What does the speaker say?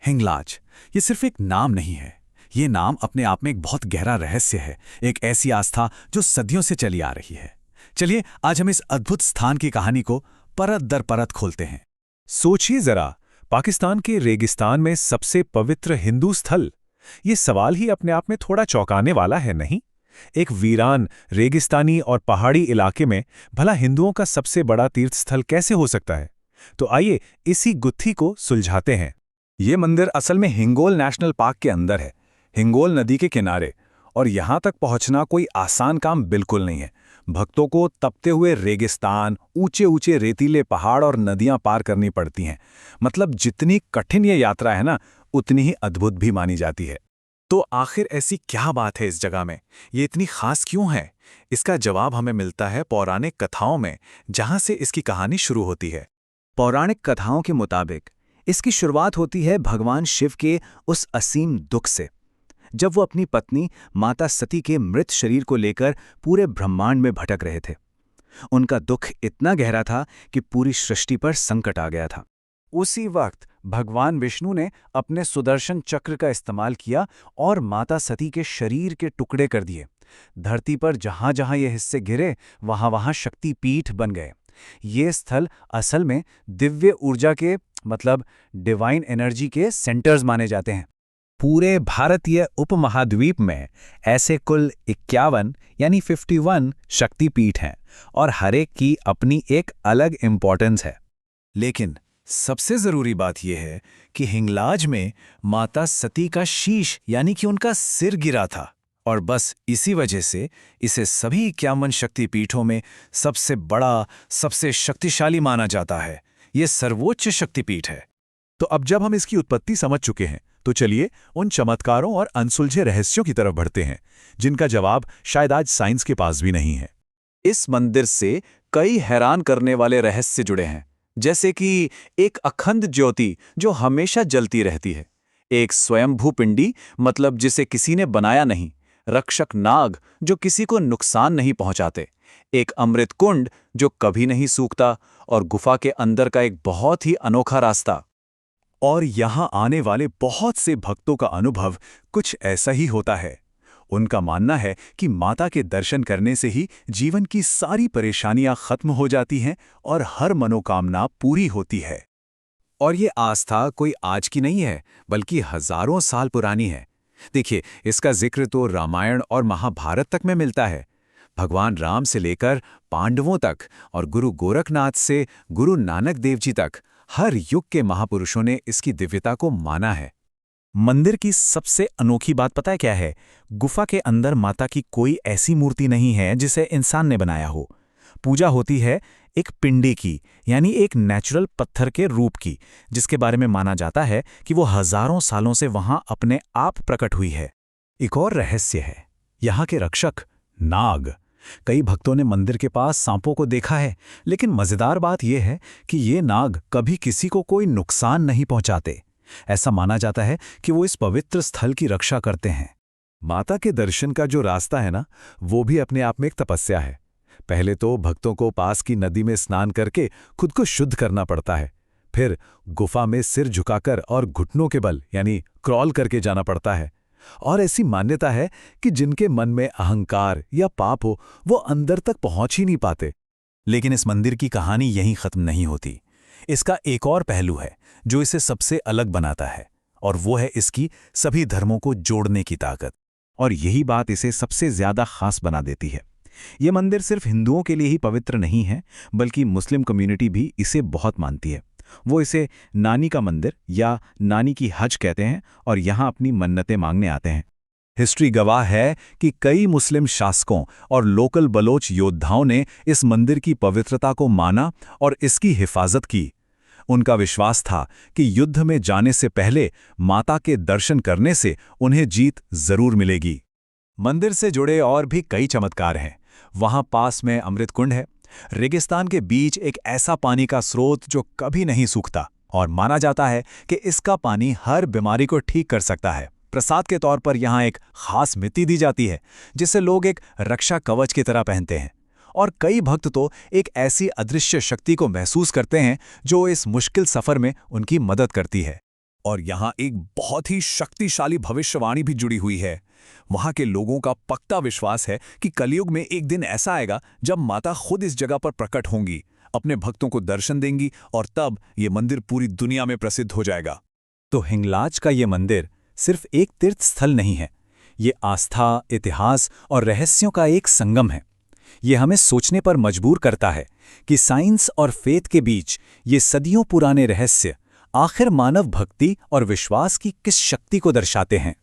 हिंगलाज, ये सिर्फ एक नाम नहीं है। ये नाम अपने आप में एक बहुत गहरा रहस्य है, एक ऐसी आस्था जो सदियों से चली आ रही है। चलिए आज हम इस अद्भुत स्थान की कहानी को परत दर परत खोलते हैं। सोचिए जरा, पाकिस्तान के रेगिस्तान में सबसे पवित्र हिंदू स्थल। ये सवाल ही अपने आप में थोड़ा चौंकाने वाला है, नहीं? एक वीरान, रेगिस्तानी और पहाड़ी इलाके में भला हिंदुओं का सबसे बड़ा तीर्थ स्थल कैसे हो सकता है? तो आइए इसी गुत्थी को सुलझाते हैं। ये मंदिर असल में हिंगोल नेशनल पार्क के अंदर है, हिंगोल नदी के किनारे। और यहाँ तक पहुँचना कोई आसान काम बिल्कुल नहीं है। भक्तों को तपते हुए रेगिस्तान, ऊंचे ऊंचे रेतीले पहाड़ और नदियां पार करनी पड़ती हैं। मतलब जितनी कठिन ये यात्रा है ना, उतनी ही अद्भुत भी मानी जाती है। तो आखिर ऐसी क्या बात है इस जगह में? ये इतनी खास क्यों है? इसका जवाब हमें मिलता है पौराणिक कथाओं में, जहाँ से इसकी कहानी शुरू होती है। पौराणिक कथाओं के मुताबिक इसकी शुरुआत होती है भगवान शिव के उस असीम दुख से, जब वो अपनी पत्नी माता सती के मृत शरीर को लेकर पूरे ब्रह्मांड में भटक रहे थे। उनका दुख इतना गहरा था कि पूरी सृष्टि पर संकट आ गया था। उसी वक्त भगवान विष्णु ने अपने सुदर्शन चक्र का इस्तेमाल किया और माता सती के शरीर के टुकड़े कर दिए। धरती पर जहां जहां ये हिस्से गिरे, वहां वहां शक्तिपीठ बन गए। ये स्थल असल में दिव्य ऊर्जा के, मतलब डिवाइन एनर्जी के सेंटर्स माने जाते हैं। पूरे भारतीय उपमहाद्वीप में ऐसे कुल 51 यानी 51 शक्तिपीठ हैं और हर एक की अपनी एक अलग इम्पोर्टेंस है। लेकिन सबसे जरूरी बात यह है कि हिंगलाज में माता सती का शीश यानी कि उनका सिर गिरा था, और बस इसी वजह से इसे सभी 51 शक्तिपीठों में सबसे बड़ा, सबसे शक्तिशाली माना जाता है। ये सर्वोच्च शक्तिपीठ है। तो अब जब हम इसकी उत्पत्ति समझ चुके हैं, तो चलिए उन चमत्कारों और अनसुलझे रहस्यों की तरफ बढ़ते हैं, जिनका जवाब शायद आज साइंस के पास भी नहीं है। इस मंदिर से कई हैरान करने वाले रहस्य जुड़े हैं, जैसे कि एक अखंड ज्योति जो हमेशा जलती रहती है, एक स्वयंभू पिंडी, मतलब जिसे किसी ने बनाया नहीं, रक्षक नाग जो किसी को नुकसान नहीं पहुंचाते, एक अमृत कुंड जो कभी नहीं सूखता, और गुफा के अंदर का एक बहुत ही अनोखा रास्ता। और यहाँ आने वाले बहुत से भक्तों का अनुभव कुछ ऐसा ही होता है। उनका मानना है कि माता के दर्शन करने से ही जीवन की सारी परेशानियां खत्म हो जाती हैं और हर मनोकामना पूरी होती है। और ये आस्था कोई आज की नहीं है, बल्कि हजारों साल पुरानी है। देखिए, इसका जिक्र तो रामायण और महाभारत तक में मिलता है। भगवान राम से लेकर पांडवों तक और गुरु गोरखनाथ से गुरु नानक देव जी तक हर युग के महापुरुषों ने इसकी दिव्यता को माना है। मंदिर की सबसे अनोखी बात पता है क्या है? गुफा के अंदर माता की कोई ऐसी मूर्ति नहीं है जिसे इंसान ने बनाया हो। पूजा होती है एक पिंडे की, यानी एक नेचुरल पत्थर के रूप की, जिसके बारे में माना जाता है कि वो हजारों सालों से वहां अपने आप प्रकट हुई है। एक और रहस्य है, यहाँ के रक्षक नाग। कई भक्तों ने मंदिर के पास सांपों को देखा है, लेकिन मजेदार बात यह है कि ये नाग कभी किसी को कोई नुकसान नहीं पहुंचाते। ऐसा माना जाता है कि वो इस पवित्र स्थल की रक्षा करते हैं। माता के दर्शन का जो रास्ता है ना, वो भी अपने आप में एक तपस्या है। पहले तो भक्तों को पास की नदी में स्नान करके खुद को शुद्ध करना पड़ता है। फिर गुफा में सिर झुकाकर और घुटनों के बल यानी क्रॉल करके जाना पड़ता है। और ऐसी मान्यता है कि जिनके मन में अहंकार या पाप हो, वो अंदर तक पहुंच ही नहीं पाते। लेकिन इस मंदिर की कहानी यहीं खत्म नहीं होती। इसका एक और पहलू है जो इसे सबसे अलग बनाता है, और वो है इसकी सभी धर्मों को जोड़ने की ताकत। और यही बात इसे सबसे ज्यादा खास बना देती है। ये मंदिर सिर्फ हिंदुओं के लिए ही पवित्र नहीं है, बल्कि मुस्लिम कम्युनिटी भी इसे बहुत मानती है। वो इसे नानी का मंदिर या नानी की हज कहते हैं और यहाँ अपनी मन्नतें मांगने आते हैं। हिस्ट्री गवाह है कि कई मुस्लिम शासकों और लोकल बलोच योद्धाओं ने इस मंदिर की पवित्रता को माना और इसकी हिफाजत की। उनका विश्वास था कि युद्ध में जाने से पहले माता के दर्शन करने से उन्हें जीत जरूर मिलेगी। मंदिर से जुड़े और भी कई चमत्कार हैं। वहां पास में अमृत कुंड है, रेगिस्तान के बीच एक ऐसा पानी का स्रोत जो कभी नहीं सूखता, और माना जाता है कि इसका पानी हर बीमारी को ठीक कर सकता है। प्रसाद के तौर पर यहाँ एक खास मिट्टी दी जाती है, जिसे लोग एक रक्षा कवच की तरह पहनते हैं। और कई भक्त तो एक ऐसी अदृश्य शक्ति को महसूस करते हैं जो इस मुश्किल सफर में उनकी मदद करती है। और यहाँ एक बहुत ही शक्तिशाली भविष्यवाणी भी जुड़ी हुई है। वहाँ के लोगों का पक्का विश्वास है कि कलयुग में एक दिन ऐसा आएगा जब माता खुद इस जगह पर प्रकट होंगी, अपने भक्तों को दर्शन देंगी और तब ये मंदिर पूरी दुनिया में प्रसिद्ध हो जाएगा। तो हिंगलाज का ये मंदिर सिर्फ एक तीर्थ स्थल नहीं है, ये आस्था, इतिहास और रहस्यों का एक संगम है। ये हमें सोचने पर मजबूर करता है कि साइंस और फेथ के बीच ये सदियों पुराने रहस्य आखिर मानव भक्ति और विश्वास की किस शक्ति को दर्शाते हैं।